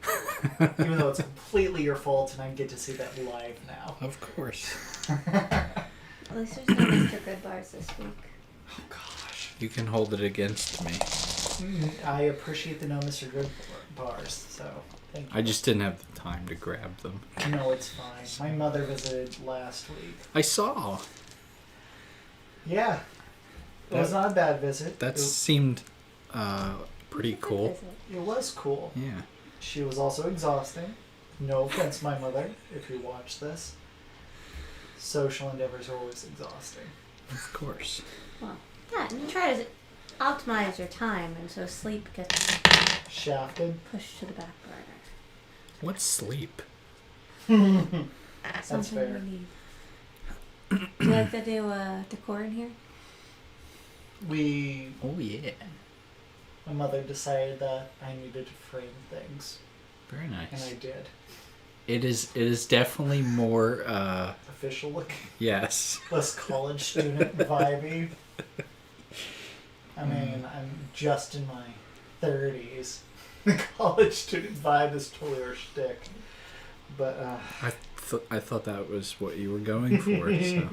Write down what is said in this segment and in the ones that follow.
sleep. Even though it's completely your fault and I get to see that live now. Of course. At least there's no Mr. Good bars this week. Oh, gosh. You can hold it against me. I appreciate the no Mr. Good bars, so thank you. I just didn't have the time to grab them. No, it's fine. My mother visited last week. I saw. Yeah. It was not a bad visit. That seemed pretty cool. It was cool. Yeah. She was also exhausting. No offense, my mother, if you watch this. Social endeavors are always exhausting. Of course. Well, yeah, and you try to optimize your time, and so sleep gets Shafted. pushed to the back burner. What's sleep? That's Something fair. we need. Do you like the new decor in here? Oh, yeah. My mother decided that I needed to frame things, Very and nice. I did. It is definitely more, Official looking. yes. Less college student vibey. I mean, I'm just in my 30s. The college student vibe is totally our shtick. But, I thought that was what you were going for, so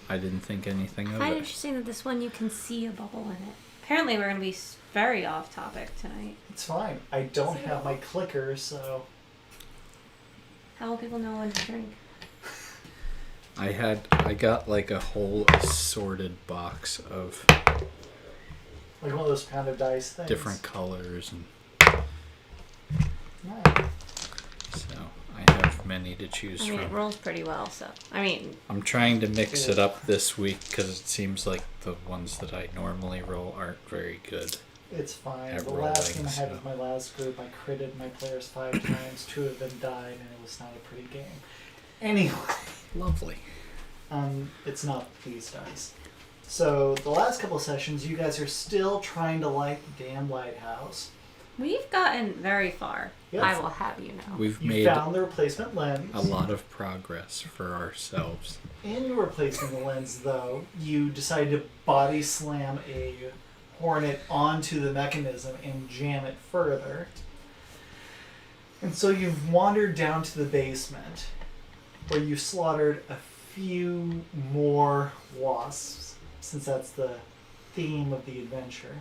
I didn't think anything of I find it it. interesting that this one you can see a bubble in it. Apparently, we're going to be very off topic tonight. it's fine. I don't have my clicker, so... How will people know when to drink? I got like a whole assorted box of Like one of those pound of dice things. different colors, and Nice. so I have many to choose I mean, it from. rolls pretty well, so... I mean, I'm trying to mix it up this week because it seems like the ones that I normally roll aren't very good. It's fine. At The last rolling, game I had so. with my last group, I critted my players 5 times. 2 of them died, and it was not a pretty game. Anyway, Lovely. it's not these dice. So, the last couple sessions, you guys are still trying to light the damn lighthouse. we've gotten very far. Yep. I will have you know. We've You made found the replacement lens. a lot of progress for ourselves. In replacing the lens, though, you decided to body slam a hornet onto the mechanism and jam it further. And so you've wandered down to the basement, where you slaughtered a few more wasps, since that's the theme of the adventure.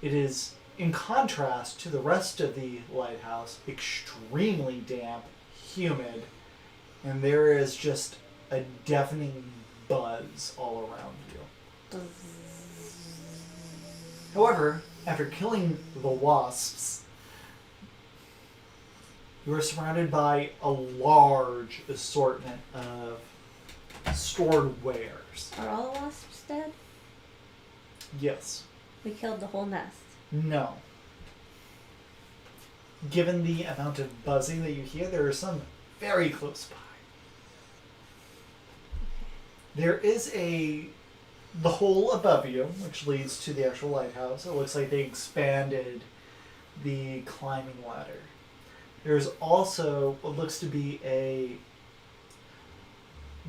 It is, in contrast to the rest of the lighthouse, extremely damp, humid, and there is just a deafening buzz all around you. However, after killing the wasps, you are surrounded by a large assortment of stored wares. Are all the wasps dead? Yes. We killed the whole nest. No. Given the amount of buzzing that you hear, there are some very close by. There is the hole above you, which leads to the actual lighthouse. It looks like they expanded the climbing ladder. There's also what looks to be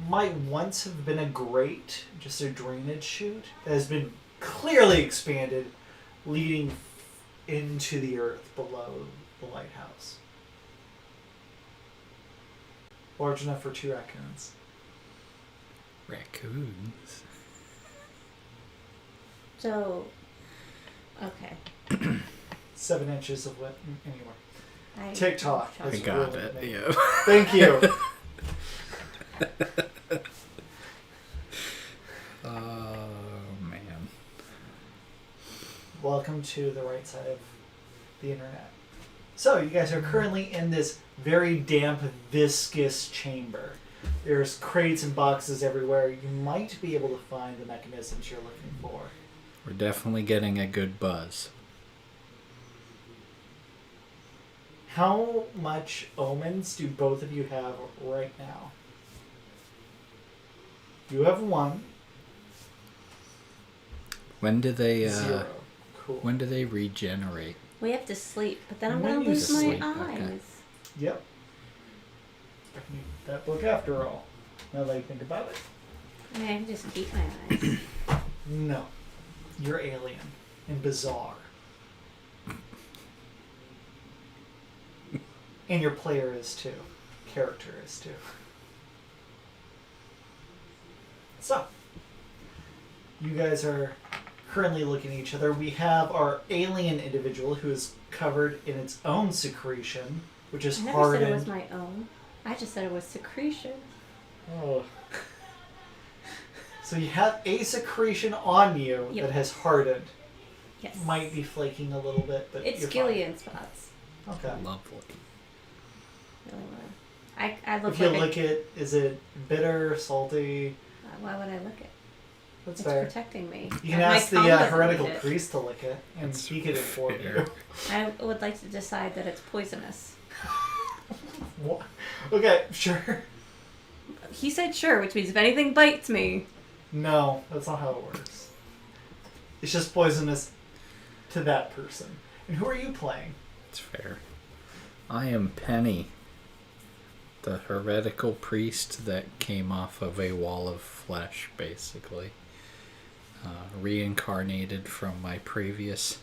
might once have been a grate, just a drainage chute, that has been clearly expanded, leading into the earth below the lighthouse. Large enough for 2 raccoons. Raccoons. So, okay. 7 inches of wet. Anyway. I TikTok. I That's got really it, me. yeah. Thank you. Oh, man. Welcome to the right side of the internet. So, you guys are currently in this very damp, viscous chamber. There's crates and boxes everywhere. You might be able to find the mechanisms you're looking for. We're definitely getting a good buzz. How much omens do both of you have right now? You have 1. When do they 0. Cool. when do they regenerate? We have to sleep, but then I'm When going to you lose my sleep, eyes. okay. Yep. I need that book after all. Now that I think about it. I mean, I can just keep my eyes. No. You're alien and bizarre. And your player is too. Character is too. So, you guys are currently looking at each other. We have our alien individual who is covered in its own secretion, which is I never hardened. said it was my own. I just said it was secretion. Oh. So you have a secretion on you Yep. that has hardened. Yes. Might be flaking a little bit, but It's you're Gillian spots. fine. Okay. Lovely. Really wanna. I look If you like lick it, is it bitter, salty? Why would I lick it? That's It's fair. protecting me. You can My ask the tongue doesn't heretical need it. priest to lick it and That's he can inform fair. you. I would like to decide that it's poisonous. What? Okay, sure. He said sure, which means if anything bites me. No, that's not how it works. It's just poisonous to that person. And who are you playing? It's fair. I am Penny, the heretical priest that came off of a wall of flesh, basically. Reincarnated from my previous...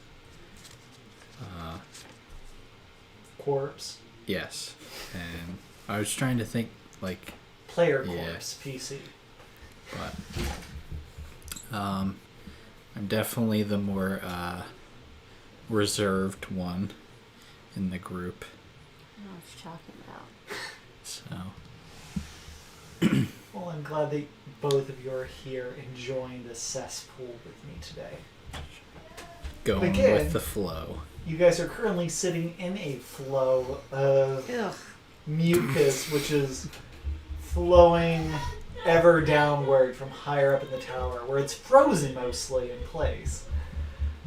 Corpse. yes. And I was trying to think, like... Player Yeah. corpse, PC. But I'm definitely the more reserved one in the group. I don't know what you're talking about. So Well, I'm glad that both of you are here enjoying the cesspool with me today. going Again. with the flow. You guys are currently sitting in a flow of Ugh. mucus, which is flowing ever downward from higher up in the tower, where it's frozen mostly in place.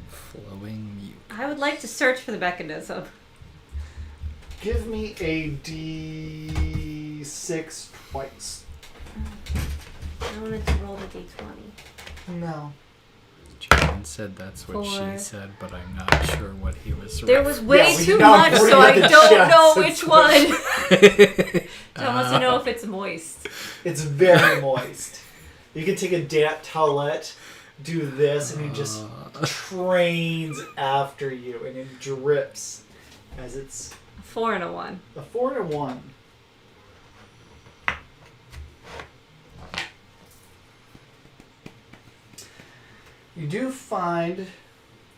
Flowing mute. I would like to search for the mechanism. Give me a D6 twice. I wanted to roll the d20. No. John said that's what Four. she said, but I'm not sure what he was. There was Yeah, way we too now much, agree so with I the don't chat, know so which it's- one. John wants to know if it's moist. It's very moist. You can take a damp towelette, do this, and it just trains after you, and it drips as it's A 4 and a 1. a 4 and a 1. You do find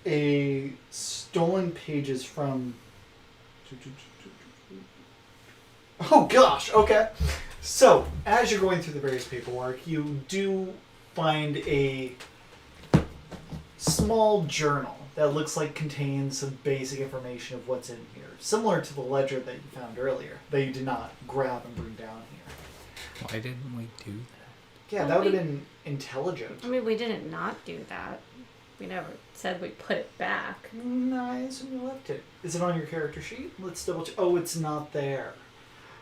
a stolen pages from. Oh gosh, okay. So, as you're going through the various paperwork, you do find a small journal that looks like contains some basic information of what's in here. Similar to the ledger that you found earlier, that you did not grab and bring down here. Why didn't we do that? Yeah, Well, that would we- have been intelligent. I mean, we didn't not do that. We never said we put it back. Nice, and you left it. Is it on your character sheet? Let's double check. Oh, it's not there.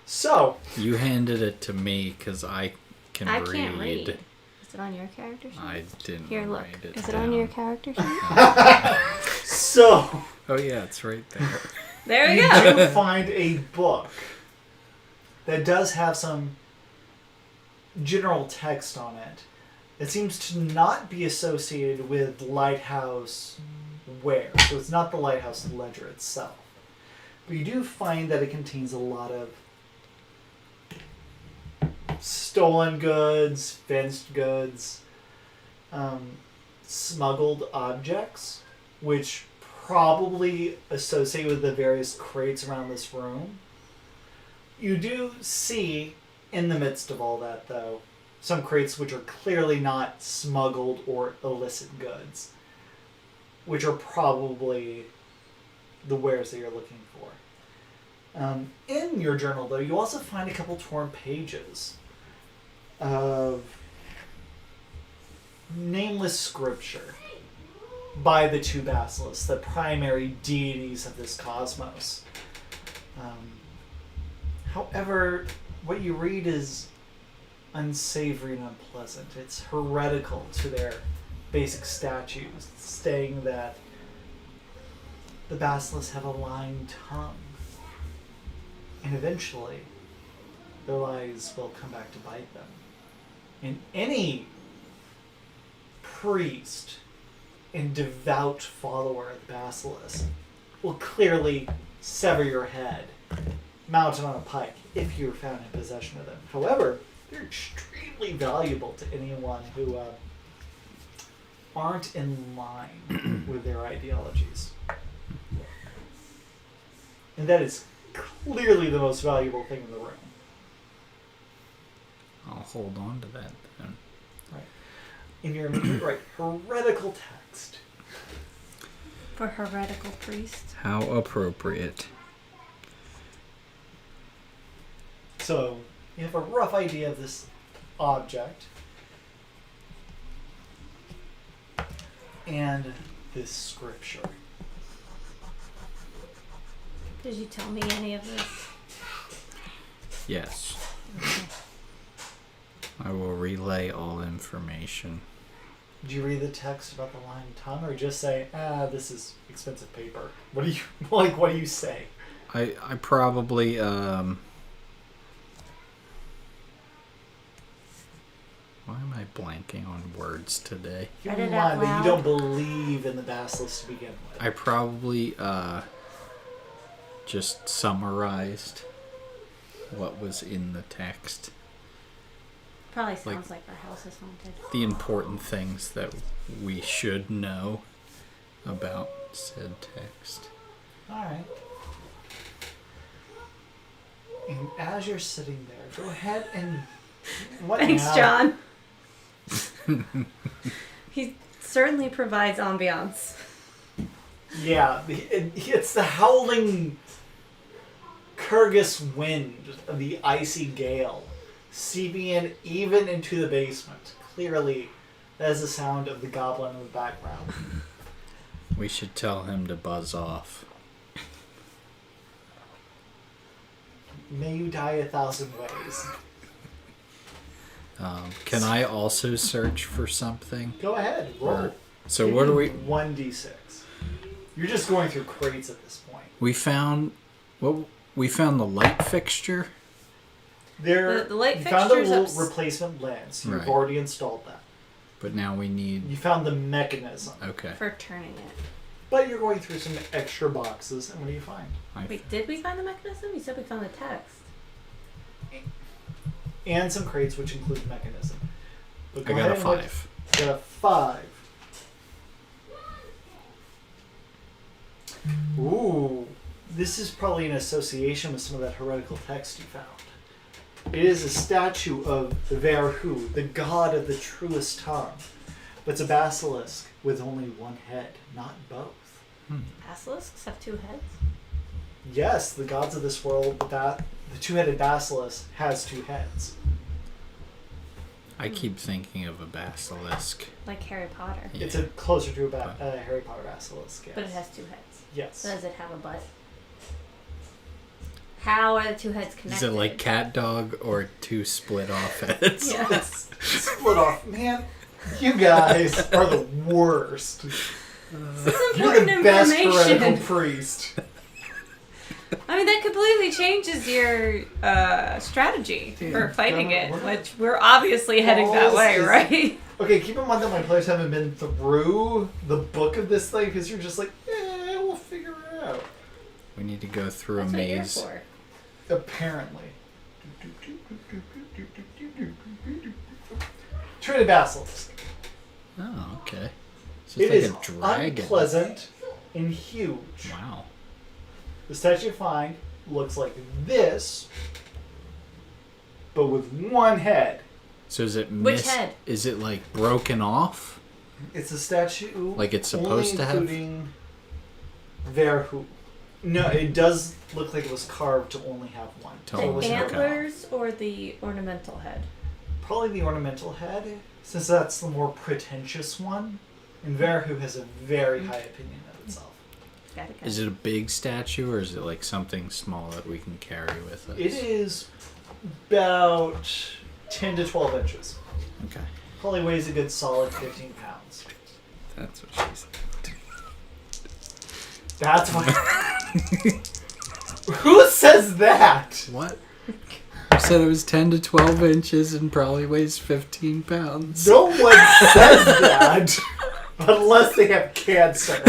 So, You handed it to me because I can I read. can't read. Is it on your character sheet? I didn't Here, look. write it Is it down. on your character sheet? so Oh yeah, it's right there. There you you go. do find a book that does have some general text on it. It seems to not be associated with Lighthouse ware, so it's not the Lighthouse ledger itself. But you do find that it contains a lot of stolen goods, fenced goods, smuggled objects, which probably associate with the various crates around this room. You do see, in the midst of all that, though, some crates which are clearly not smuggled or illicit goods, which are probably the wares that you're looking for. In your journal, though, you also find a couple torn pages of nameless scripture by the two basilisks, the primary deities of this cosmos. However, what you read is unsavory and unpleasant. It's heretical to their basic statues, stating that the basilisks have a lying tongue. And eventually, their lies will come back to bite them. And any priest and devout follower of the basilisk will clearly sever your head, mounted on a pike if you were found in possession of them. However, they're extremely valuable to anyone who aren't in line with their ideologies. And that is clearly the most valuable thing in the room. I'll hold on to that then. In your imagery, right, heretical text. For heretical priest. How appropriate. So, you have a rough idea of this object. And this scripture. Did you tell me any of this? Yes. I will relay all information. Did you read the text about the lying tongue, or just say, this is expensive paper? What do you what do you say? I probably why am I blanking on words today? Read it You out lie, but loud. you don't believe in the basilisk to begin with. I probably just summarized what was in the text. Probably sounds like our house is haunted. The important things that we should know about said text. Alright. And as you're sitting there, go ahead and... What Thanks, now? John. He certainly provides ambiance. Yeah, it's the howling Kyrgyz wind of the icy gale seeping in even into the basement. Clearly, that is the sound of the goblin in the background. We should tell him to buzz off. May you die 1,000 ways. Can I also search for something? Go ahead, roll. So Give what me do we... 1d6. You're just going through crates at this point. We found the light fixture. The light you found a fixture's little ups- replacement lens. You've Right. already installed that. But now we need... You found the mechanism. Okay. For turning it. But you're going through some extra boxes, and what do you find? Wait, did we find the mechanism? You said we found the text. And some crates, which include the mechanism. But I go got a ahead and look- 5. Got a 5. Ooh. This is probably an association with some of that heretical text you found. It is a statue of Verhu, the god of the truest tongue. But it's a basilisk with only one head, not both. Basilisks have 2 heads? Yes, the gods of this world, the two-headed basilisk has 2 heads. I keep thinking of a basilisk. Like Harry Potter. Yeah. It's closer to a Harry Potter basilisk, yes. But it has 2 heads. Yes. So does it have a butt? How are the 2 heads connected? Is it like cat dog or 2 split off heads? Yes. Split off. Man, you guys are the worst. This is You're important the best heretical information. priest. I mean, that completely changes your strategy for fighting it, which we're obviously heading that Balls way, is- right? Okay, keep in mind that my players haven't been through the book of this thing, because you're just like, we'll figure it out. We need to go through That's a what you're maze. for. Apparently. Trinity Basilisk. Oh, okay. So It it's is like a dragon. unpleasant and huge. Wow. The statue you find looks like this, but with one head. So is it Which head? Is it like broken off? It's a statue Like it's supposed to have? including Verhu. No, it does look like it was carved to only have one. To The only was have broken one. off. antlers or the ornamental head? Probably the ornamental head, since that's the more pretentious one. And Verhu has a very high opinion of itself. Gotta go. Is it a big statue or is it like something small that we can carry with us? It is about 10 to 12 inches. Okay. Probably weighs a good solid 15 pounds. That's what she said. That's what... Who says that? What? I said it was 10 to 12 inches and probably weighs 15 pounds. No one says that. Unless they have cancer.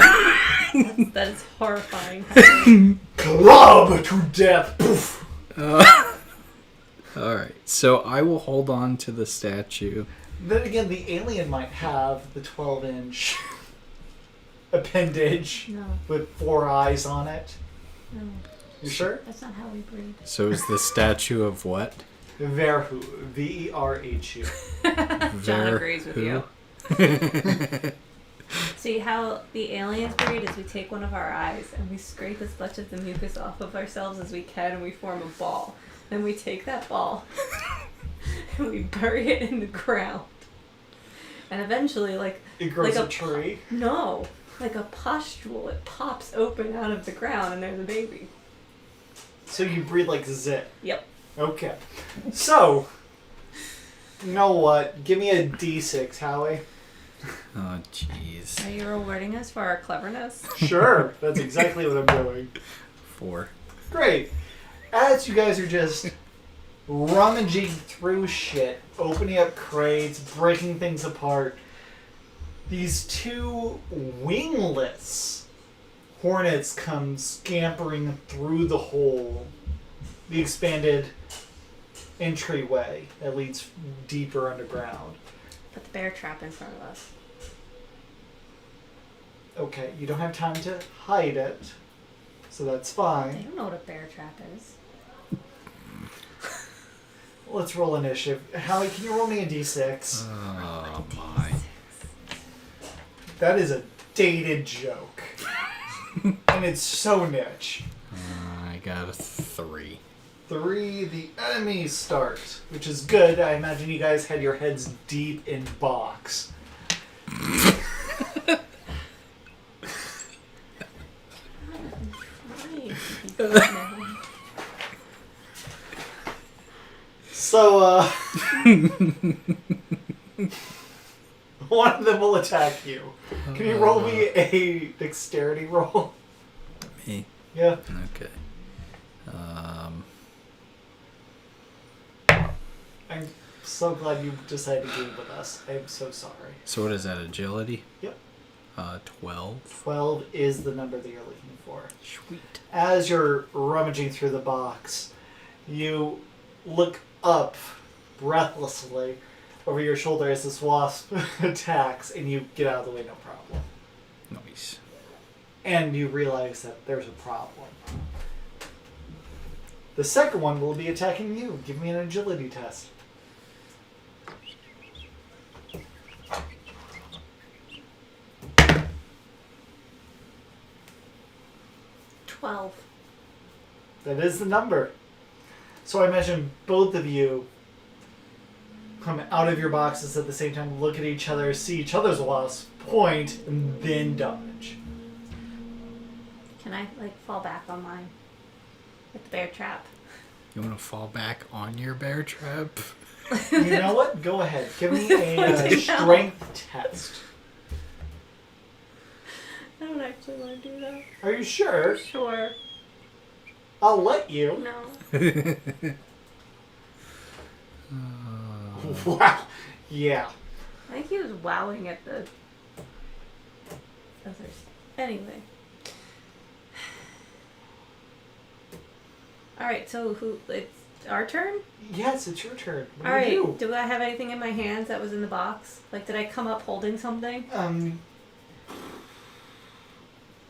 That is horrifying. Club to death. Poof. Alright, so I will hold on to the statue. Then again, the alien might have the 12-inch appendage No, with 4 eyes on it. no, You sure? that's not how we breed. So is the statue of what? Verhu. Verhu. John agrees with who? you. See, how the aliens breed is we take one of our eyes and we scrape as much of the mucus off of ourselves as we can and we form a ball. Then we take that ball and we bury it in the ground. And eventually, like... It grows like a tree. No, like a pustule. It pops open out of the ground and there's a baby. So you breathe like zit. Yep. Okay. So, you know what? Give me a D6, Howie. Oh, jeez. Are you rewarding us for our cleverness? Sure. That's exactly what I'm doing. 4. Great. As you guys are just rummaging through shit, opening up crates, breaking things apart, these 2 wingless hornets come scampering through the hole, the expanded entryway that leads deeper underground. Put the bear trap in front of us. Okay, you don't have time to hide it, so that's They fine. don't know what a bear trap is. Let's roll initiative. Howie, can you roll me a d6? Oh, my. That is a dated joke. And it's so niche. I got a 3. 3, the enemies start, which is good. I imagine you guys had your heads deep in box. So, one of them will attack you. Can you roll me a dexterity roll? Me? Yeah. Okay. I'm so glad you decided to game with us. I'm so sorry. So what is that, agility? Yep. 12. 12 is the number that you're looking for. Sweet. As you're rummaging through the box, you look up breathlessly over your shoulder as this wasp attacks, and you get out of the way, no problem. Nice. And you realize that there's a problem. The second one will be attacking you. Give me an agility test. That is the number. So I imagine both of you come out of your boxes at the same time, look at each other, see each other's wasp, point, and then dodge. Can I, like, fall back on mine? With the bear trap? You want to fall back on your bear trap? You know what? Go ahead. Give me a strength test. I don't actually want to do that. Are you sure? Sure. I'll let you. No. Wow. Yeah. I think he was wowing at the others. Anyway. Alright, so it's our turn? Yes, it's your turn. What do Alright, you do I have anything in my hands that was in the box? Like, did I come up holding something? do?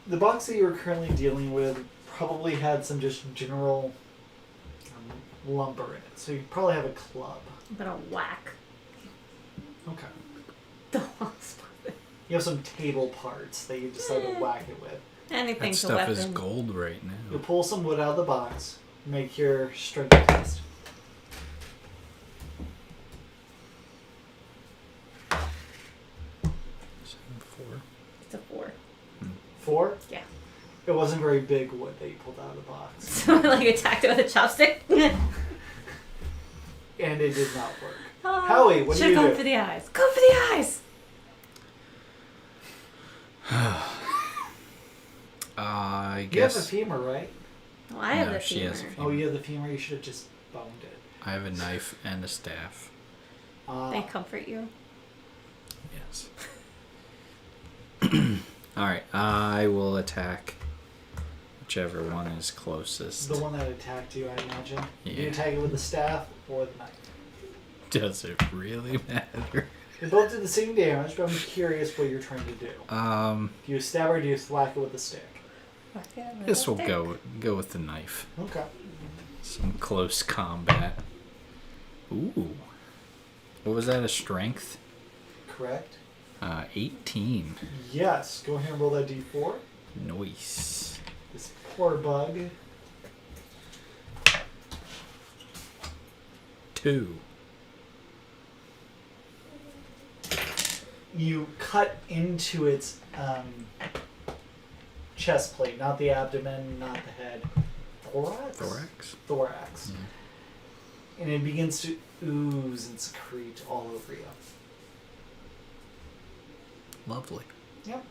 The box that you were currently dealing with probably had some just general lumber in it. So you probably have a club. I'm gonna whack Okay. the wasp. You have some table parts that you decide to whack it with. Anything's That a stuff weapon. is gold right now. You'll pull some wood out of the box. Make your strength test. It's a 4. 4? Yeah. It wasn't very big wood that you pulled out of the box. So I like attacked it with a chopstick. And it did not work. Oh, Howie, what do should've you gone do? for the eyes. Go for the eyes. I You have the guess femur, right? Oh, I have No, the she femur. has a Oh, you have the femur? You should have just boned it. I have a knife and a staff. They comfort you. Yes. Alright, I will attack Whichever one is closest. The one that attacked you, I imagine. Yeah. You attack it with the staff or the knife. Does it really matter? They both do the same damage, but I'm curious what you're trying to do. Do you stab or do you thwack it with the stick? Guess we'll go with the knife. Okay. Some close combat. Ooh. What was that, a strength? Correct. 18. Yes. Go ahead and roll that d4. Nice. This poor bug. 2. You cut into its chest plate, not the abdomen, not the head. Thorax. Yeah. And it begins to ooze and secrete all over you. Lovely. Yep.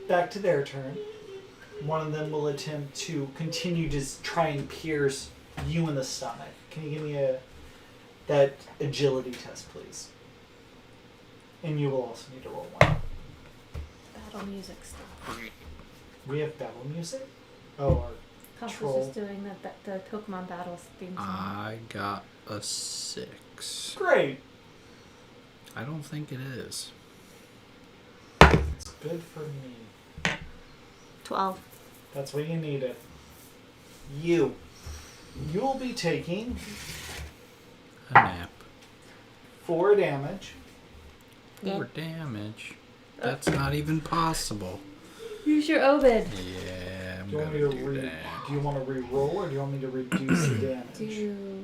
Back to their turn. One of them will attempt to continue to try and pierce you in the stomach. Can you give me that agility test, please? And you will also need to roll one. Battle music stuff. We have battle music? Oh, our Puff troll. was just doing the Pokemon battles theme song. I got a 6. Great. I don't think it is. It's good for me. 12. That's what you needed. You'll be taking A nap. 4 damage. 4 damage. That's not even possible. Use your Obed. Yeah, I'm Do you want me gonna to do that. do you want to re-roll or do you want me to reduce the damage? Do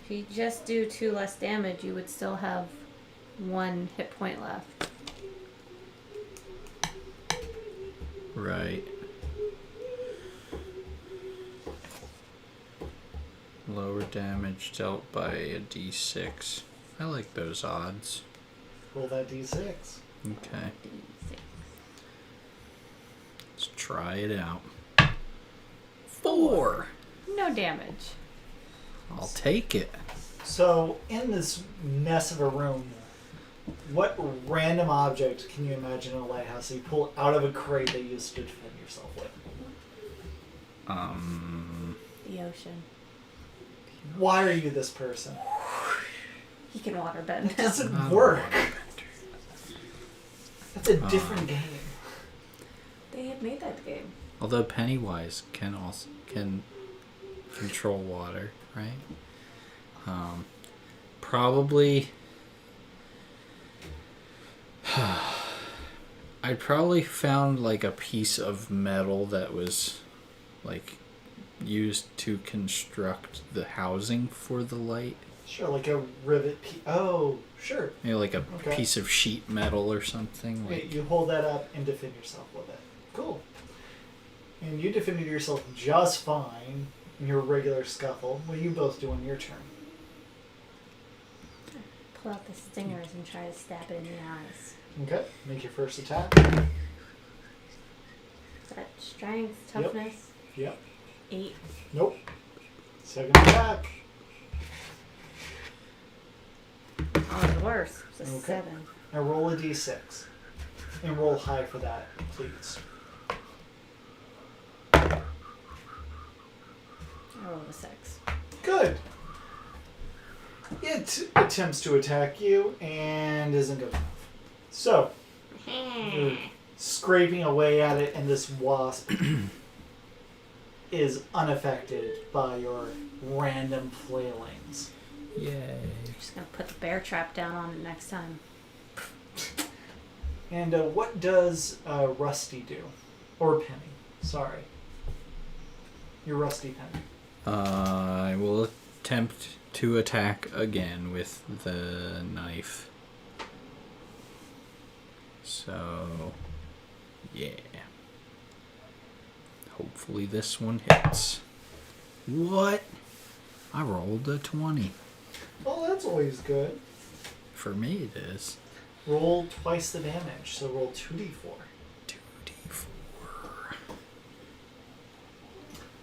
if you just do 2 less damage, you would still have 1 hit point left. Right. Lower damage dealt by a d6. I like those odds. Roll that d6. Okay. Let's try it out. 4! No damage. I'll take it. So, in this mess of a room, what random object can you imagine in a lighthouse that you pull out of a crate that you used to defend yourself with? The ocean. Why are you this person? He can waterbend It now. doesn't Not a work. waterbender. That's a different game. They had made that game. Although Pennywise can control water, right? Probably. I probably found like a piece of metal that was like used to construct the housing for the light. Sure, like a rivet. Oh, sure. Maybe like a Okay. piece of sheet metal or something. Wait, Like, you hold that up and defend yourself with it. Cool. And you defended yourself just fine in your regular scuffle. What do you both do on your turn? Pull out the stingers and try to stab it in the eyes. Okay, make your first attack. Is that strength, toughness? Yep. 8. Nope. Second attack. Oh, it's worse. It's a Okay. 7. Now roll a d6. And roll high for that, please. I rolled a 6. Good. It attempts to attack you and isn't good enough. So, you're scraping away at it, and this wasp is unaffected by your random flailings. yay. Just gonna put the bear trap down on it next time. And what does Rusty do? Or Penny. Sorry. Your Rusty Penny. I will attempt to attack again with the knife. So, yeah. Hopefully this one hits. What? I rolled a 20. Oh, that's always good. For me it is. Roll twice the damage, so roll 2d4. 2d4.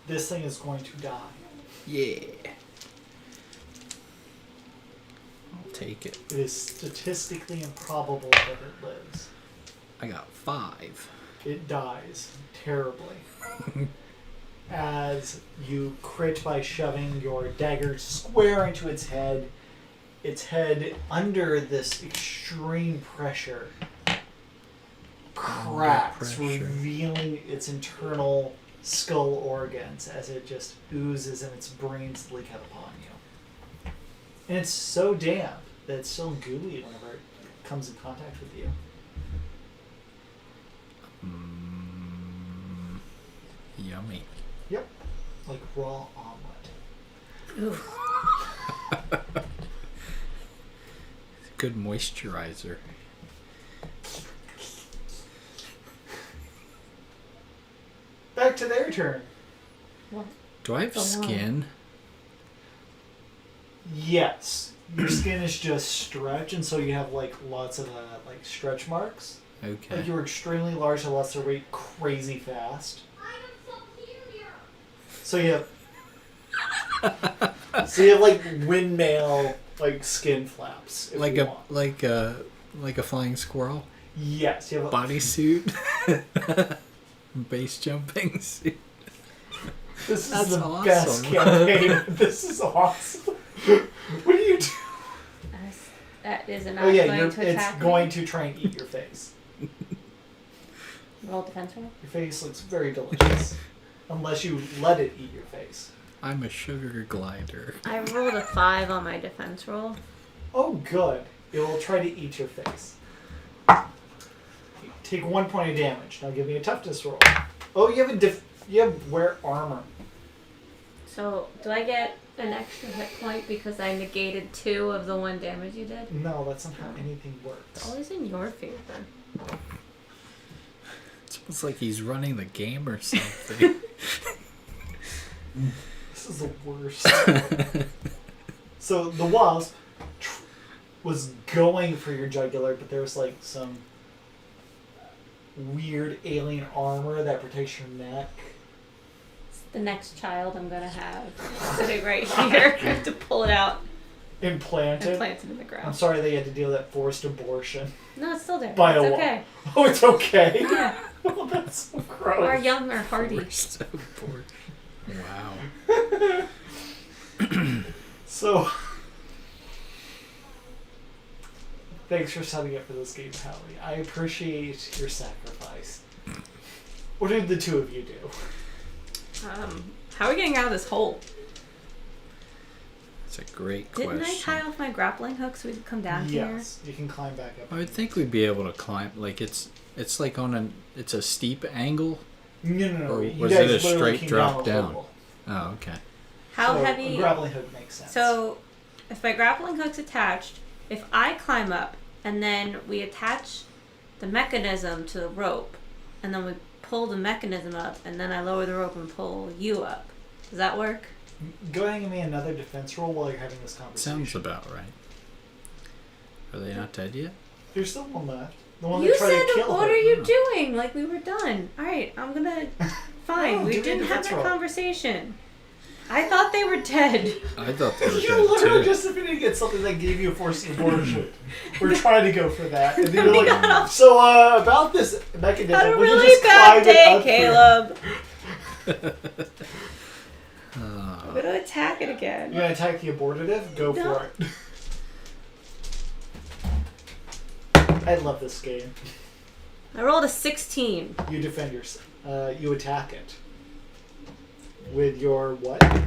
This thing is going to die. Yeah. I'll take it. It is statistically improbable that it lives. I got 5. It dies terribly. As you crit by shoving your dagger square into its head under this extreme pressure cracks, revealing its internal skull organs as it just oozes and its brains leak out upon you. And it's so damp that it's still gooey whenever it comes in contact with you. Yummy. Yep. Like raw omelet. Ooh. Good moisturizer. Back to their turn. What? Do I have skin? Yes. Your skin is just stretch, and so you have like lots of like stretch marks. Okay. Like you were extremely large and lost their weight crazy fast. So you have like windmail like skin flaps. If like you a want. like a flying squirrel. Yes, you have a Bodysuit. Base jumping suit. This is That's the awesome. best campaign. This is awesome. What do you do? That is an Oh yeah, going to it's attack going me. to try and eat your face. Roll defense roll. Your face looks very delicious. Unless you let it eat your face. I'm a sugar glider. I rolled a 5 on my defense roll. Oh, good. It will try to eat your face. Take 1 point of damage. Now give me a toughness roll. Oh, you have wear armor. So, do I get an extra hit point because I negated 2 of the 1 damage you did? No, that's not how anything It's works. always in your favor. It's almost like he's running the game or something. This is the worst. So the wasp was going for your jugular, but there was like some weird alien armor that protects your neck. It's the next child I'm going to have sitting right here. I have to pull it out Implanted. and plant it in the I'm ground. sorry they had to deal with that forced abortion. No, it's still there. By a It's wa- okay. Oh, it's okay. Yeah. Oh, that's so Or gross. young or hardy. We're so bored. Wow. So, thanks for signing up for this game, Hallie. I appreciate your sacrifice. What did the two of you do? How are we getting out of this hole? That's a great question. Didn't I tie off my grappling hook so we could come down here? Yes, you can climb back up. I would think we'd be able to climb. Like it's like it's a steep angle. No. Or You was guys it a literally straight came drop a down? little. Oh, okay. How So heavy? A grappling hook makes sense. So, if my grappling hook's attached, if I climb up and then we attach the mechanism to the rope, and then we pull the mechanism up, and then I lower the rope and pull you up, does that work? Go ahead and give me another defense roll while you're having this conversation. Sounds about right. Are they not dead yet? There's still one left. The one You that tried said, to kill what her. are you doing? Like we were done. Alright, I'm gonna... Fine, No, we give me a didn't have defense that roll. conversation. I thought they were dead. I thought they were You dead literally too. just admitted to get something that gave you a forced abortion. We're trying to go for that. And then you're We like, got off- so about this mechanism, Had a would you really just bad climb it day, up Caleb. I'm gonna attack it again. You're going to attack the abortive? Go No. for it. I love this game. I rolled a 16. You defend yourself. You attack it. With your what? What?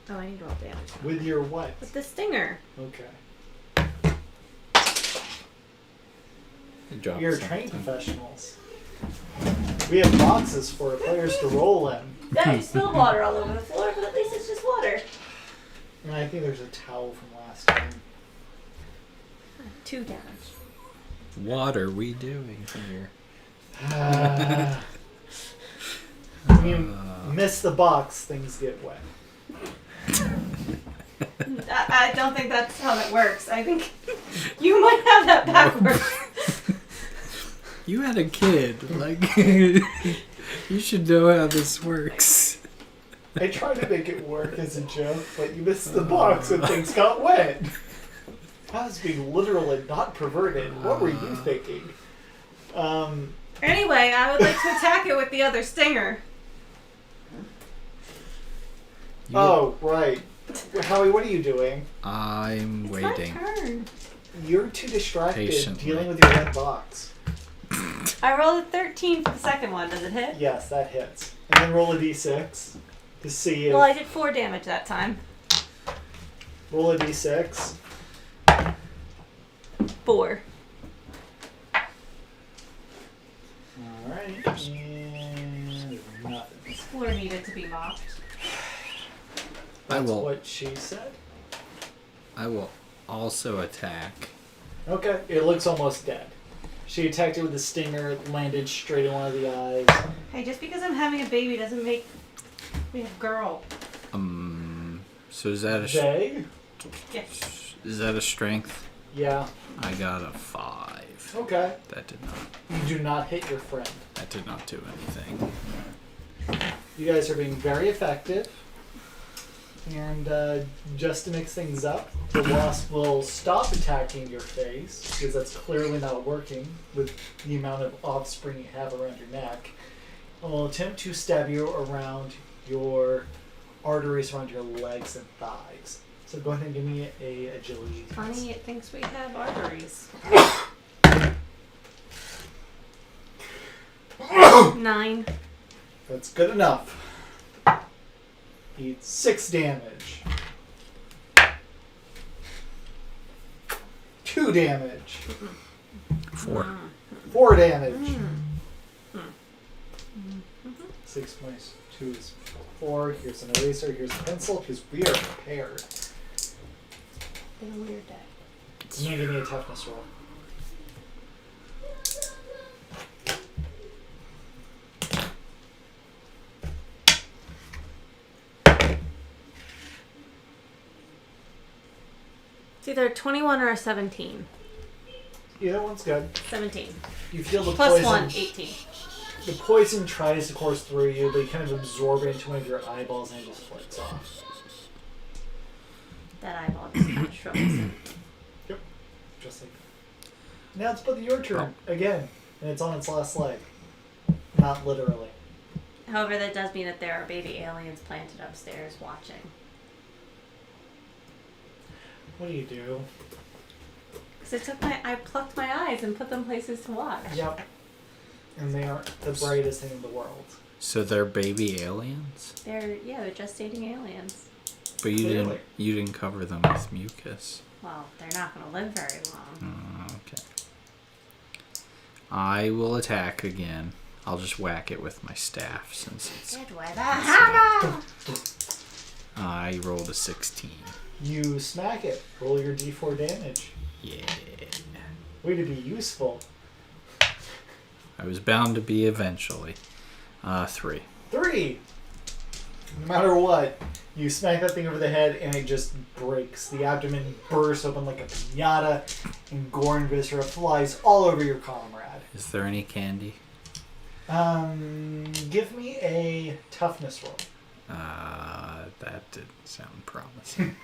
Oh, I need to roll damage. With your what? With the stinger. Okay. Drop You're something. trained professionals. We have boxes for players to roll in. Yeah, you spilled water all over the floor, but at least it's just water. And I think there's a towel from last time. 2 damage. What are we doing here? When you miss the box, things get wet. I don't think that's how that works. I think you might have that backwards. You had a kid. Like, you should know how this works. I tried to make it work as a joke, but you missed the box and things got wet. I was being literal and not perverted. What were you thinking? Anyway, I would like to attack it with the other stinger. Oh, right. Howie, what are you doing? I'm waiting. My turn. You're too distracted Patiently. dealing with your red box. I rolled a 13 for the second one. Does it hit? Yes, that hits. And then roll a d6 to see if... Well, I did 4 damage that time. Roll a d6. 4. Alright. And nothing. 4 needed to be mopped. That's what she said. I will also attack. Okay. It looks almost dead. She attacked it with a stinger, it landed straight in one of the eyes. Hey, just because I'm having a baby doesn't make me a girl. So is that a They? Yes. is that a strength? Yeah. I got a 5. Okay. That did not. You do not hit your friend. That did not do anything. You guys are being very effective. And just to mix things up, the wasp will stop attacking your face, because that's clearly not working with the amount of offspring you have around your neck. And will attempt to stab you around your arteries around your legs and thighs. So go ahead and give me a agility test. Funny, it thinks we have arteries. 9. That's good enough. Eat 6 damage. 2 damage. 4. 4 damage. 6 minus 2 is 4. Here's an eraser. Here's a pencil. Because we are prepared. Been a weird day. You need to give me a toughness roll. It's either a 21 or a 17. Either one's good. 17. You feel the Plus poison. 1, 18. The poison tries to course through you, but you kind of absorb it into one of your eyeballs and it just flicks off. That eyeball just kind of shrugs. Yep. Just like that. Now it's but your turn again, and it's on its last leg. Not literally. However, that does mean that there are baby aliens planted upstairs watching. What do you do? Because I plucked my eyes and put them places to watch. Yep. And they aren't the brightest thing in the world. So they're baby aliens? They're gestating aliens. But you Clearly. didn't cover them with mucus. Well, they're not going to live very long. Okay. I will attack again. I'll just whack it with my staff since it's... Hit with a hammer! I rolled a 16. You smack it. Roll your d4 damage. Yeah. Way to be useful. I was bound to be eventually. 3. 3! No matter what, you smack that thing over the head and it just breaks. The abdomen bursts open like a piñata and gore and viscera flies all over your comrade. Is there any candy? Give me a toughness roll. That didn't sound promising.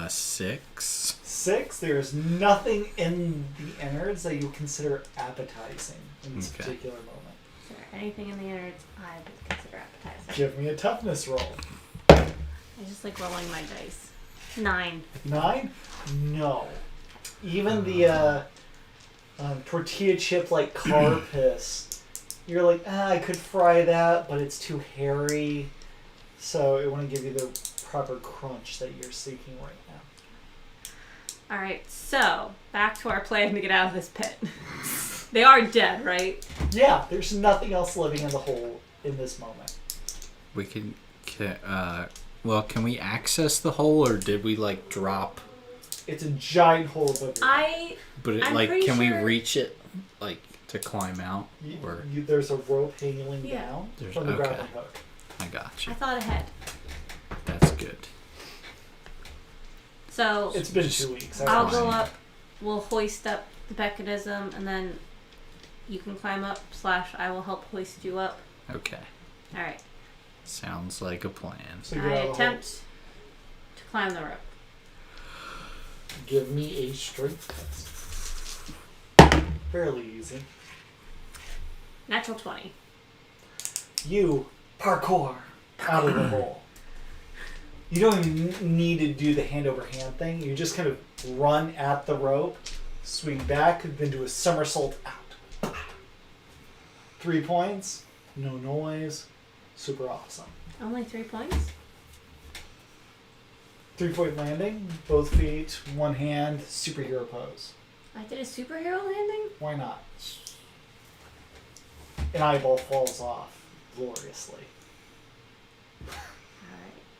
6. 6. There's nothing in the innards that you consider appetizing in this particular moment. Is there anything in the innards I would consider appetizing? Give me a toughness roll. I just like rolling my dice. 9. 9? No. Even the tortilla chip like car piss, you're like, I could fry that, but it's too hairy. So it wouldn't give you the proper crunch that you're seeking right now. Alright, so back to our plan to get out of this pit. They are dead, right? Yeah, there's nothing else living in the hole in this moment. We can we access the hole, or did we like drop? It's a giant hole above your head. But I'm like, pretty can we sure- reach it like to climb out? Or There's a rope hanging Yeah. down There's- from the okay. grappling hook. I got I you. thought ahead. That's good. So It's been 2 weeks. I'll fine. go up, we'll hoist up the mechanism, and then you can climb up, / I will help hoist you up. Okay. Alright. Sounds like a plan. So I attempt to climb the rope. Give me a strength test. Fairly easy. Natural 20. You parkour out of the hole. You don't even need to do the hand over hand thing. You just kind of run at the rope, swing back, then do a somersault out. 3 points, no noise, super awesome. Only 3 points? 3-point landing, both feet, one hand, superhero pose. I did a superhero landing? Why not? An eyeball falls off gloriously.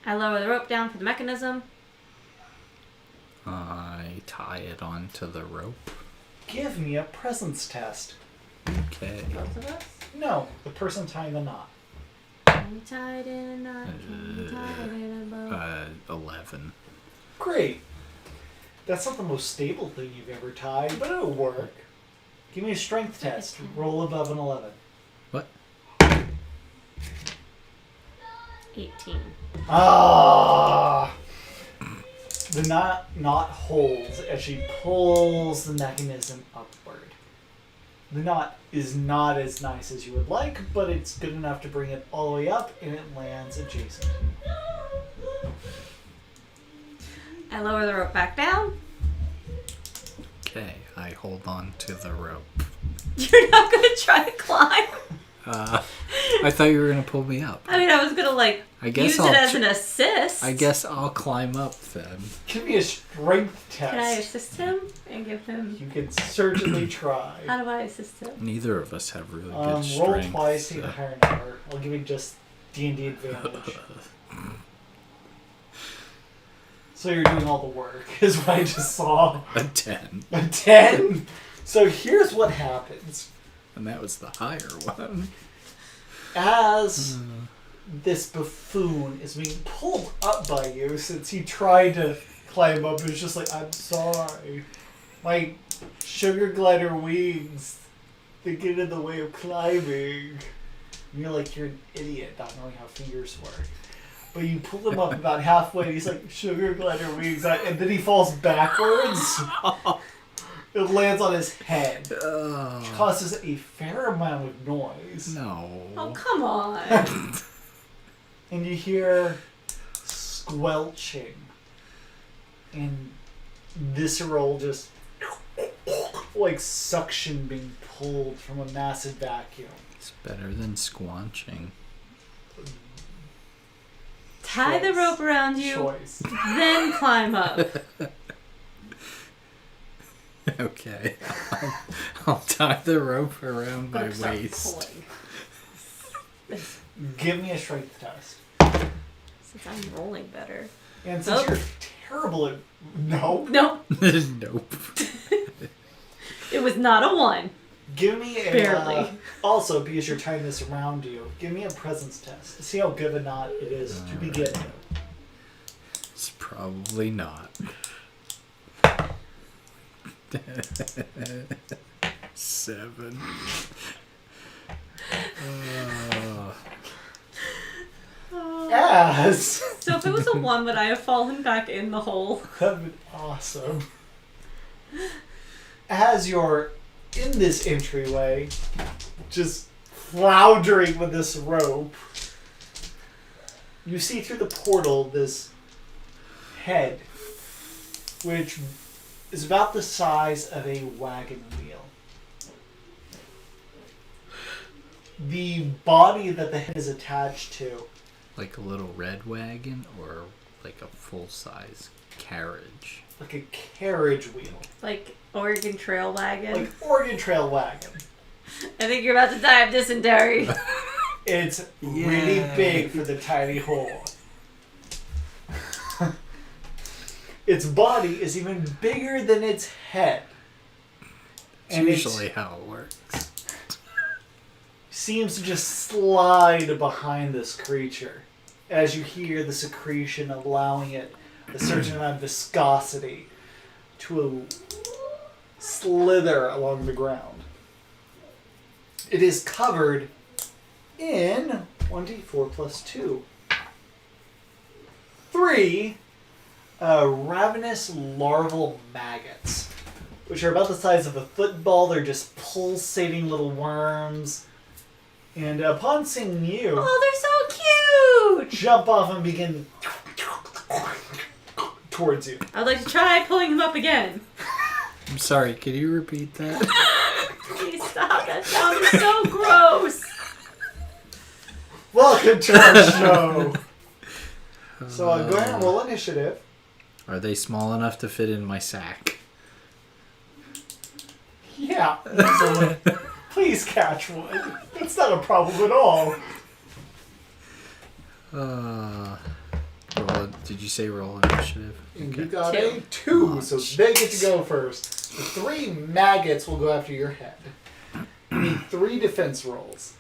I lower the rope down for the mechanism. I tie it onto the rope. Give me a presence test. Okay. Both of us? No, the person tying the knot. Can you tie it in a knot? Can you tie it in a bow? 11. Great. That's not the most stable thing you've ever tied, but it'll work. Give me a strength test. Roll above an 11. What? 18. Ah! The knot holds as she pulls the mechanism upward. The knot is not as nice as you would like, but it's good enough to bring it all the way up, and it lands adjacent. I lower the rope back down. Okay, I hold on to the rope. You're not going to try to climb? I thought you were going to pull me up. I mean, I was going to, use it as an assist. I guess I'll climb up then. Give me a strength test. Can I assist him and give him... You can certainly try. How do I assist him? Neither of us have really good Roll strength. twice to get a higher number. I'll give you just D&D advantage. So you're doing all the work, is what I just saw. A 10. A 10? So here's what happens. And that was the higher one. As this buffoon is being pulled up by you, since he tried to climb up, it's just like, I'm sorry. My sugar glider wings, they get in the way of climbing. And you're like, you're an idiot, not knowing how fingers work. But you pull him up about halfway, and he's like, sugar glider wings, and then he falls backwards. It lands on his head, which causes a fair amount of noise. No. Oh, come on. And you hear squelching and visceral, just like suction being pulled from a massive vacuum. It's better than squanching. Tie the rope around you, Choice. then climb up. Okay. I'll tie the rope around my waist. Give me a strength test. Since I'm rolling better. And since you're terrible at... No. Nope. Nope. It was not a 1. Give me a... Barely. Also, because you're tying this around you, give me a presence test to see how good a knot it is to begin with. It's probably not. 7. As... So if it was a 1, would I have fallen back in the hole? That would be awesome. As you're in this entryway, just floundering with this rope, you see through the portal this head, which is about the size of a wagon wheel. The body that the head is attached to, Like a little red wagon or like a full-size carriage? like a carriage wheel. Like Oregon Trail wagon. Like Oregon Trail wagon. I think you're about to die of dysentery. It's really big for the tiny hole. Its body is even bigger than its head. It's And usually how it works. Seems to just slide behind this creature as you hear the secretion allowing it a certain amount of viscosity to slither along the ground. It is covered in 1d4 plus 2. 3 ravenous larval maggots, which are about the size of a football. They're just pulsating little worms. And upon seeing you, Oh, they're so cute! jump off and begin towards you. I'd like to try pulling him up again. I'm sorry, could you repeat that? Please stop. That sounds so gross. Welcome to our show. So go ahead and roll initiative. Are they small enough to fit in my sack? Yeah. So, please catch one. That's not a problem at all. Did you say roll initiative? And you got a 2, so they get to go first. The 3 maggots will go after your head. You need 3 defense rolls.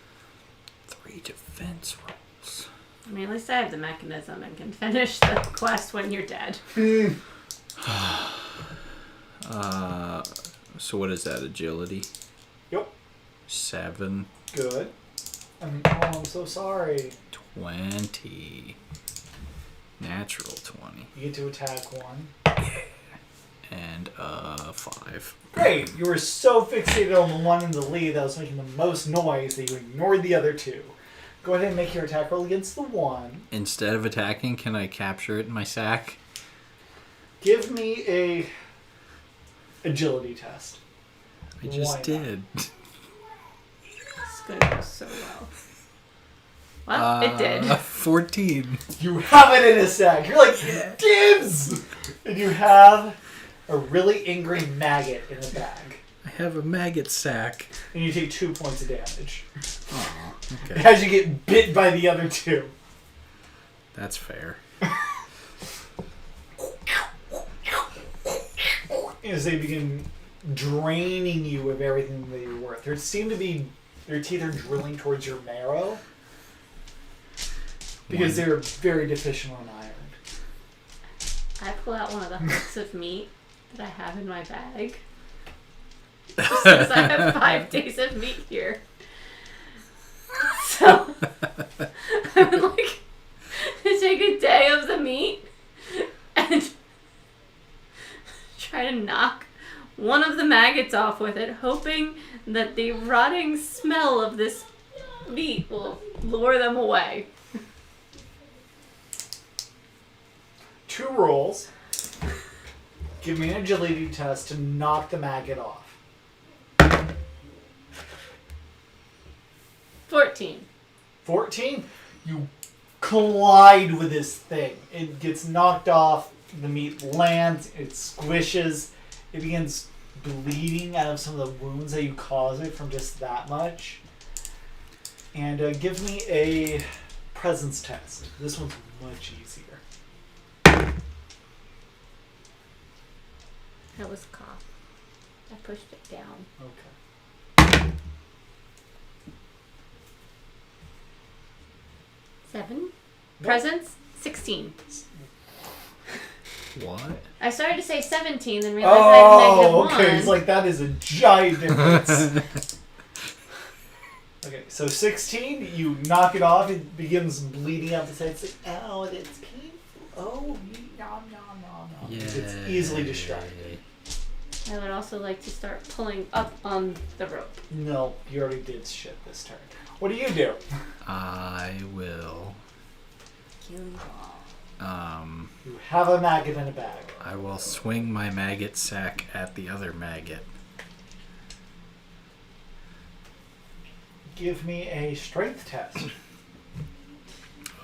3 defense rolls. I mean, at least I have the mechanism and can finish the quest when you're dead. So what is that? Agility? Yep. 7. Good. I'm so sorry. 20. Natural 20. You get to attack 1. And 5. Great! You were so fixated on the one in the lead that was making the most noise that you ignored the other 2. Go ahead and make your attack roll against the 1. Instead of attacking, can I capture it in my sack? Give me a agility test. I just Why did. It's gonna go so well. Well, it did. 14. You have it in a sack. You're like, dibs! And you have a really angry maggot in a bag. I have a maggot sack. And you take 2 points of damage. Oh, okay. As you get bit by the other 2. That's fair. As they begin draining you of everything that you're worth. There seem to be, their teeth are drilling towards your marrow. Because they're very deficient on iron. I pull out one of the hunks of meat that I have in my bag. Since I have 5 days of meat here. So, I would like to take a day of the meat and try to knock one of the maggots off with it, hoping that the rotting smell of this meat will lure them away. 2 rolls. Give me an agility test to knock the maggot off. 14. 14. You collide with this thing. It gets knocked off. The meat lands. It squishes. It begins bleeding out of some of the wounds that you cause it from just that much. And give me a presence test. This one's much easier. That was cough. I pushed it down. Okay. 7. Nope. Presence? 16. What? I started to say 17, then realized I had negative 1. Okay. It's like, that is a giant difference. Okay, so 16, you knock it off, it begins bleeding out the side. It's like, ow, that's painful. Oh, nom, nom, nom, nom. It's easily distracted. I would also like to start pulling up on the rope. No, you already did shit this turn. What do you do? I will. Kill you all. You have a maggot in a bag. I will swing my maggot sack at the other maggot. Give me a strength test.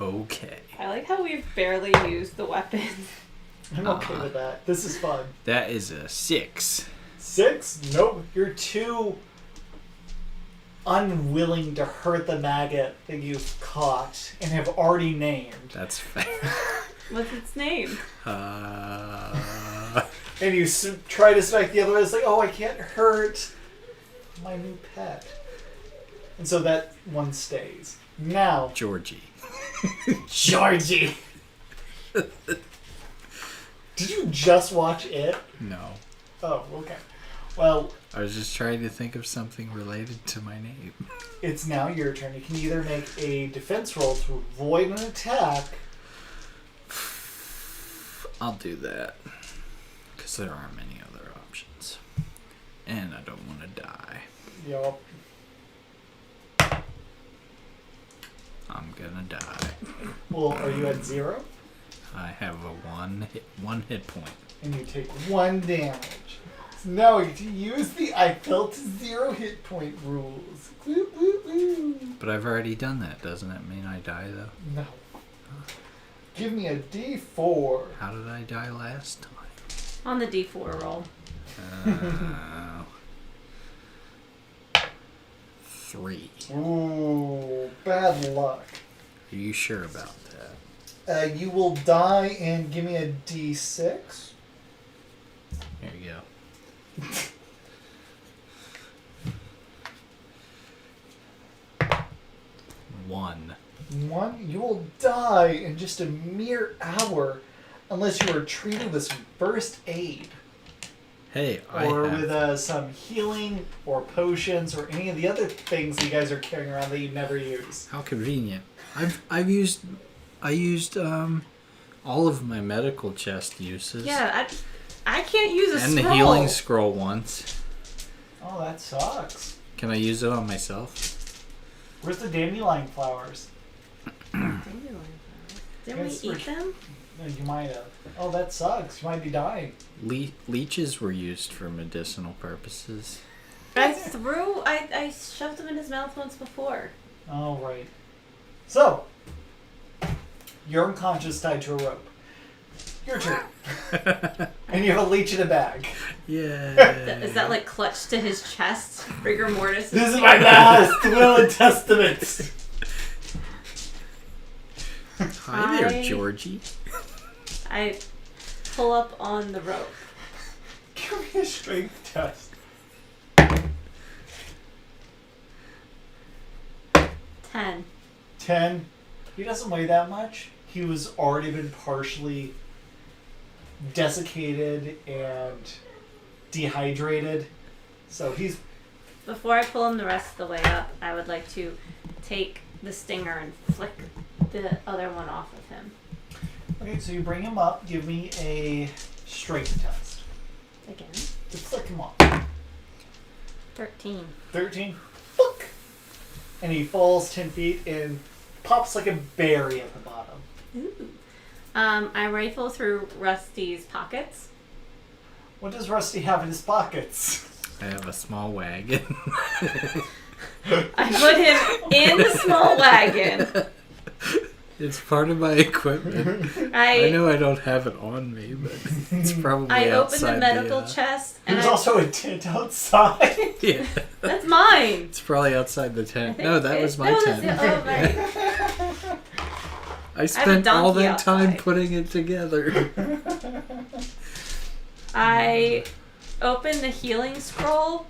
Okay. I like how we've barely used the weapons. I'm okay with that. This is fun. That is a 6. 6? Nope. You're too unwilling to hurt the maggot that you've caught and have already named. That's fair. What's its name? And you try to strike the other one. It's like, oh, I can't hurt my new pet. And so that one stays. Now, Georgie. Georgie! Did you just watch it? No. Oh, okay. Well, I was just trying to think of something related to my name. It's now your turn. You can either make a defense roll to avoid an attack. I'll do that. Because there aren't many other options. And I don't want to die. Yup. I'm gonna die. Well, are you at 0? I have a one hit point. And you take 1 damage. So now we get to use the I fell to 0 hit point rules. Woo, woo, woo. But I've already done that. Doesn't that mean I die though? No. Give me a D4. How did I die last time? On the D4 roll. 3. Ooh, bad luck. Are you sure about that? You will die and give me a D6. There you go. 1. 1, you will die in just a mere hour unless you are treated with some first aid. Hey, Or with some healing or potions or any of the other things you guys are carrying around that you never use. How convenient. I used all of my medical chest uses. Yeah, I can't use a and scroll. the healing scroll once. Oh, that sucks. Can I use it on myself? Where's the dandelion flowers? Didn't we eat them? No, you might have. Oh, that sucks. You might be dying. Leeches were used for medicinal purposes. I shoved them in his mouth once before. All right. So, you're unconscious tied to a rope. Your turn. And you have a leech in a bag. Yeah. Is that like clutched to his chest? Rigor mortis? This is my last will and testament. Hi there, Georgie. I pull up on the rope. Give me a strength test. 10. 10. He doesn't weigh that much. He was already been partially desiccated and dehydrated. So he's... Before I pull him the rest of the way up, I would like to take the stinger and flick the other one off of him. Okay, so you bring him up. Give me a strength test. Again. To flick him off. 13. 13. Fuck! And he falls 10 feet and pops like a berry at the bottom. Ooh. I rifle through Rusty's pockets. What does Rusty have in his pockets? I have a small wagon. I put him in the small wagon. It's part of my equipment. I know I don't have it on me, but it's probably I open outside the medical chest. And There's also a tent outside. Yeah. That's mine. It's probably outside the tent. No, that was my tent. Oh, right. I spent all that time outside. putting it together. I open the healing scroll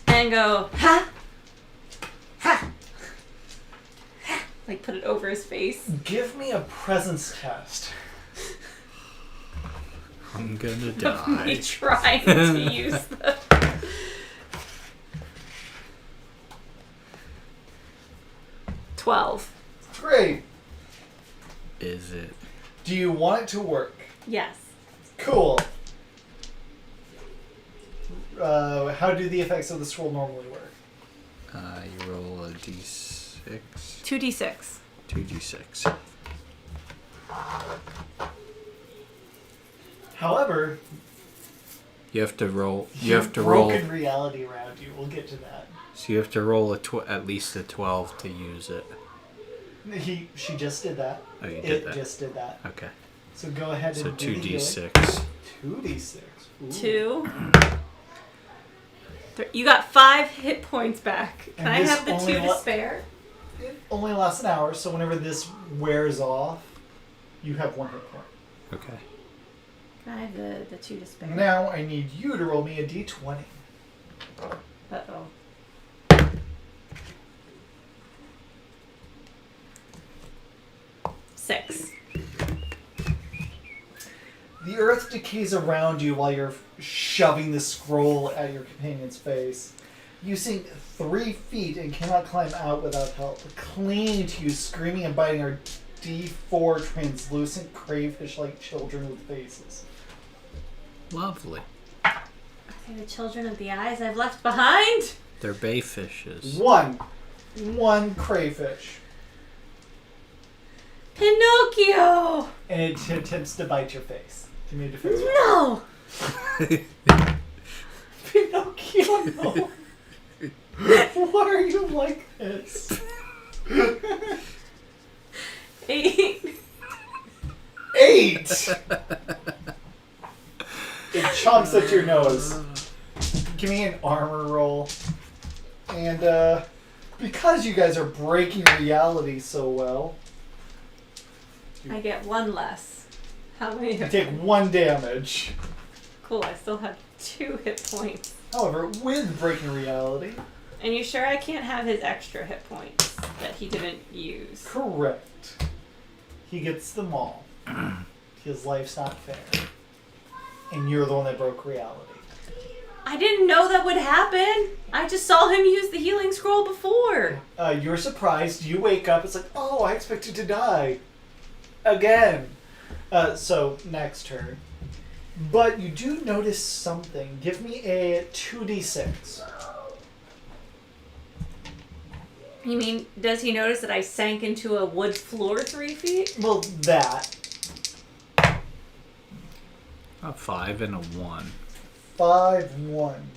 and go, ha! Ha! Ha! Like put it over his face. Give me a presence test. I'm gonna Of die. me trying to use the... $12. Great. Is it? Do you want it to work? Yes. Cool. How do the effects of the scroll normally work? You roll a d6. 2d6. 2d6. However, You have to roll. You your have to roll. broken reality around you. We'll get to that. So you have to roll at least a 12 to use it. She just did that. Oh, you did It that. just did that. Okay. So go ahead and So do the healing. 2d6. 2d6. Ooh. 2. You got 5 hit points back. Can And I this have the 2 only to spare? It only lasts an hour, so whenever this wears off, you have 1 hit point. Okay. Can I have the 2 to spare? Now I need you to roll me a d20. Uh-oh. Six. The earth decays around you while shoving the scroll at your companion's face. You sink 3 feet and cannot climb out without help. Clinging to you, screaming and biting, are D4 translucent crayfish-like children with faces. Lovely. Are they the children of the eyes I've left behind? They're bayfishes. One crayfish. Pinocchio! And it attempts to bite your face. Give me a defense roll. No! Pinocchio, no. Why are you like this? 8. 8! It chomps at your nose. Give me an armor roll. And, because you guys are breaking reality so well, I get 1 less. How many? you take 1 damage. Cool, I still have 2 hit points. However, with breaking reality, And you sure I can't have his extra hit points that he didn't use? correct. He gets them all. His life's not fair. And you're the one that broke reality. I didn't know that would happen. I just saw him use the healing scroll before. You're surprised. You wake up. It's like, oh, I expected to die. Again. So, next turn. But you do notice something. Give me a 2d6. You mean, does he notice that I sank into a wood floor 3 feet? Well, that. A 5 and a 1. 5, 1.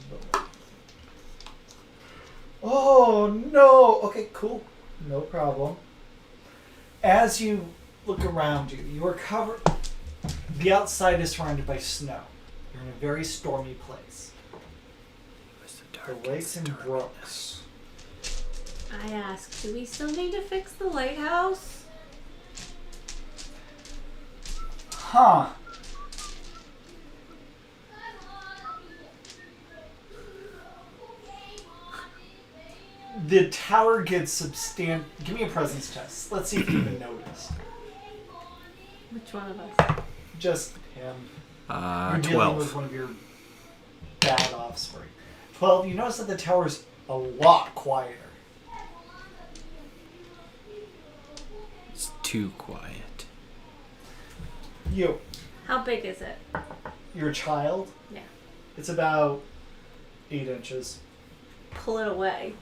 Oh, no. Okay, cool. No problem. As you look around you, you are covered. The outside is surrounded by snow. You're in a very stormy place. The lakes and brooks. I ask, do we still need to fix the lighthouse? Huh. The tower gets Give me a presence test. Let's see if you even noticed. Which one of us? Just him. You're 12. dealing with one of your bad offspring. 12. You notice that the tower's a lot quieter. It's too quiet. You. How big is it? Your child. Yeah. It's about 8 inches. Pull it away.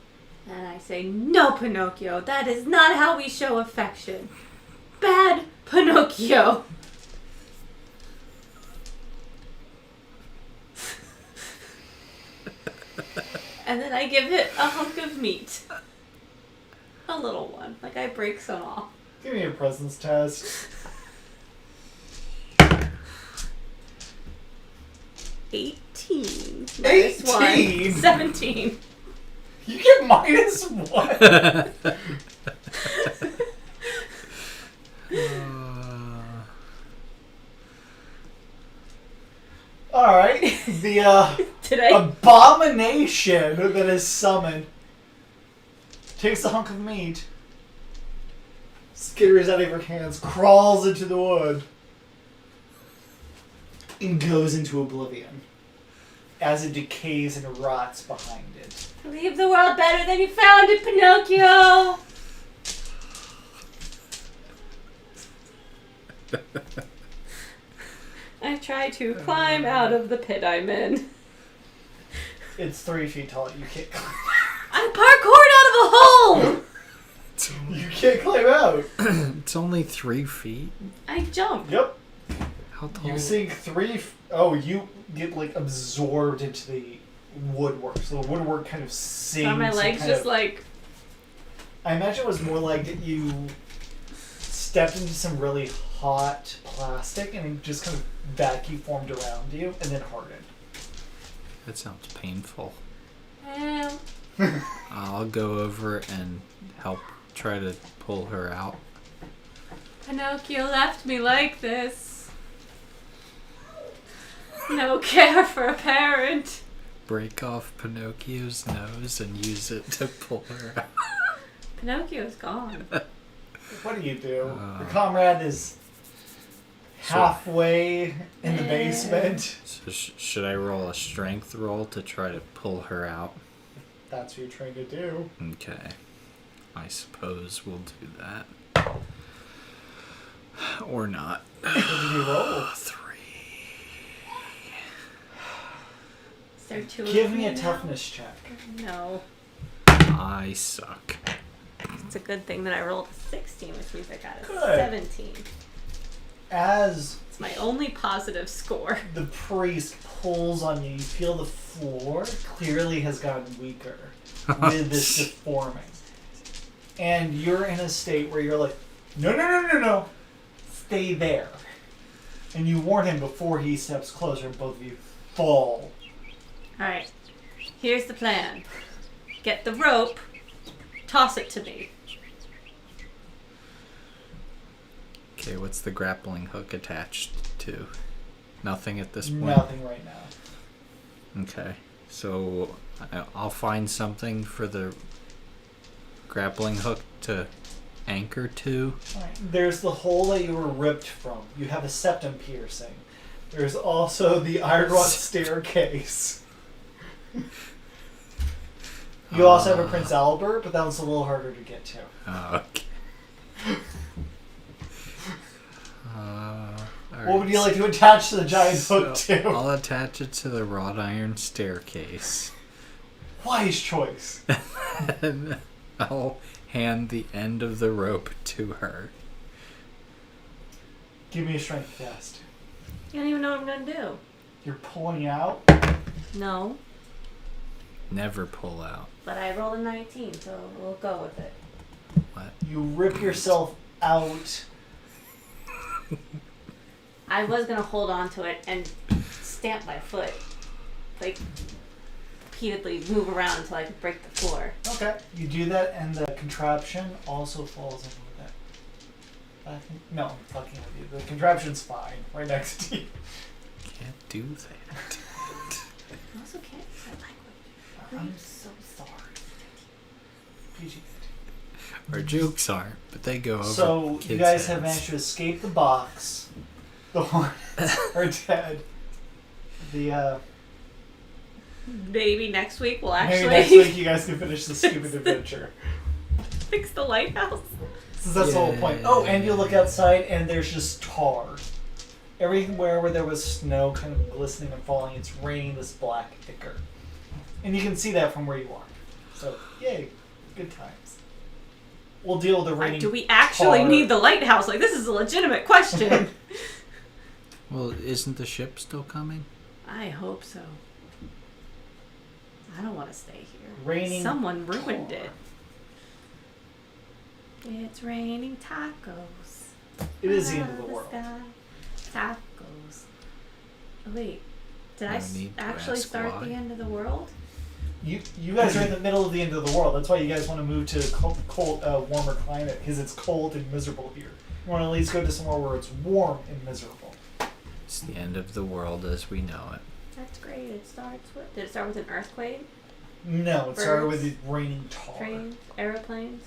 And I say, no, Pinocchio, that is not how we show affection. Bad Pinocchio. And then I give it a hunk of meat. A little one. Like I break some off. Give me a presence test. 18. 18? 1. 17. You get -1. Alright. The Did I? abomination that is summoned takes a hunk of meat, skitters out of your hands, crawls into the wood, and goes into oblivion as it decays and rots behind it. Leave the world better than you found it, Pinocchio! I try to climb out of the pit I'm in. It's 3 feet tall. You can't climb. I parkoured out of a hole! You can't climb out. It's only 3 feet. I jumped. Yep. How tall? You sink 3. You get like absorbed into the woodwork. So the woodwork kind of sinks. Are my legs just like... I imagine it was more like you stepped into some really hot plastic and it just kind of vacuum formed around you and then hardened. That sounds painful. Eh. I'll go over and help try to pull her out. Pinocchio left me like this. No care for a parent. Break off Pinocchio's nose and use it to pull her out. Pinocchio's gone. What do? Your comrade is halfway in the basement. So should I roll a strength roll to try to pull her out? That's what you're trying to do. Okay. I suppose we'll do that. Or not. What did you roll? 3. Is there 2 Give of me a now? toughness check. No. I suck. It's a good thing that I rolled a 16, which means I got a Good. 17. As It's my only positive score. the priest pulls on you, you feel the floor clearly has gotten weaker with this deforming. And you're in a state where you're like, no, stay there. And you warn him before he steps closer and both of you fall. Alright. Here's the plan. Get the rope, toss it to me. Okay, what's the grappling hook attached to? Nothing at this point? Nothing right now. Okay, so I'll find something for the grappling hook to anchor to. Alright, there's the hole that you were ripped from. You have a septum piercing. There's also the iron rod staircase. You also have a Prince Albert, but that one's a little harder to get to. Okay. What would you like to attach to the giant hook to? I'll attach it to the wrought iron staircase. Wise choice. And I'll hand the end of the rope to her. Give me a strength test. You don't even know what I'm gonna do. You're pulling out. No, Never pull out. but I rolled a 19, so we'll go with it. What? You rip yourself out. I was gonna hold on to it and stamp my foot. Like, repeatedly move around until I could break the floor. Okay. You do that, and the contraption also falls in with it. No, I'm fucking with you. The contraption's fine. Right next to you. Can't do that. I also can't use that language. I'm so sorry. PG. Our jokes aren't, but they go over So kids' you guys have heads. managed to escape the box. The hornets are dead. The Maybe next week we'll maybe actually next week you guys can finish the stupid adventure. fix the lighthouse. So that's the whole point. Oh, and you look outside and there's just tar. Everywhere where there was snow kind of glistening and falling, it's raining this black ichor. And you can see that from where you are. So, yay. Good times. We'll deal with the raining Do we actually tar. need the lighthouse? Like, this is a legitimate question. Well, isn't the ship still coming? I hope so. I don't want to stay here. Raining Someone ruined tar. it. It's raining tacos. It is the end of Out the world. sky. Tacos. Oh, wait. Did No I need to actually ask start why. the end of the world? You guys are in the middle of the end of the world. That's why you guys want to move to a cold, warmer climate, because it's cold and miserable here. You want to at least go to somewhere where it's warm and miserable. It's the end of the world as we know it. That's great. It starts with. Did it start with an earthquake? No, it started Birds. with the raining tar. Trains? Aeroplanes?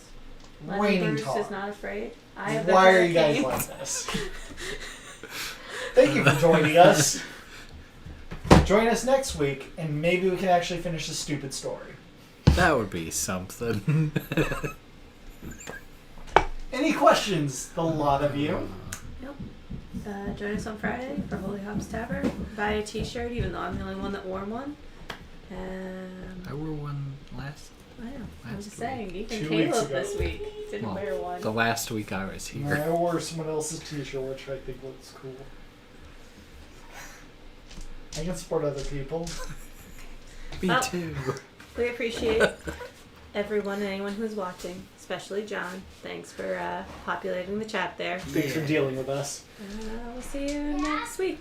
Raining Bruce tar. is not afraid. I have the Why are you guys hurricane. like this? Thank you for joining us. Join us next week, and maybe we can actually finish the stupid story. That would be something. Any questions, the lot of you? Nope. Join us on Friday for Holy Hops Tavern. Buy a t-shirt, even though I'm the only one that wore one. I wore one last. I know. I'm Last just saying. Even 2 weeks Caleb ago. this week didn't Well, wear one. The last week I was here. I wore someone else's t-shirt, which I think looks cool. I can support other people. Me Well, too. We appreciate everyone and anyone who's watching, especially John. Thanks for populating the chat there. Thanks for dealing with us. We'll see you next week.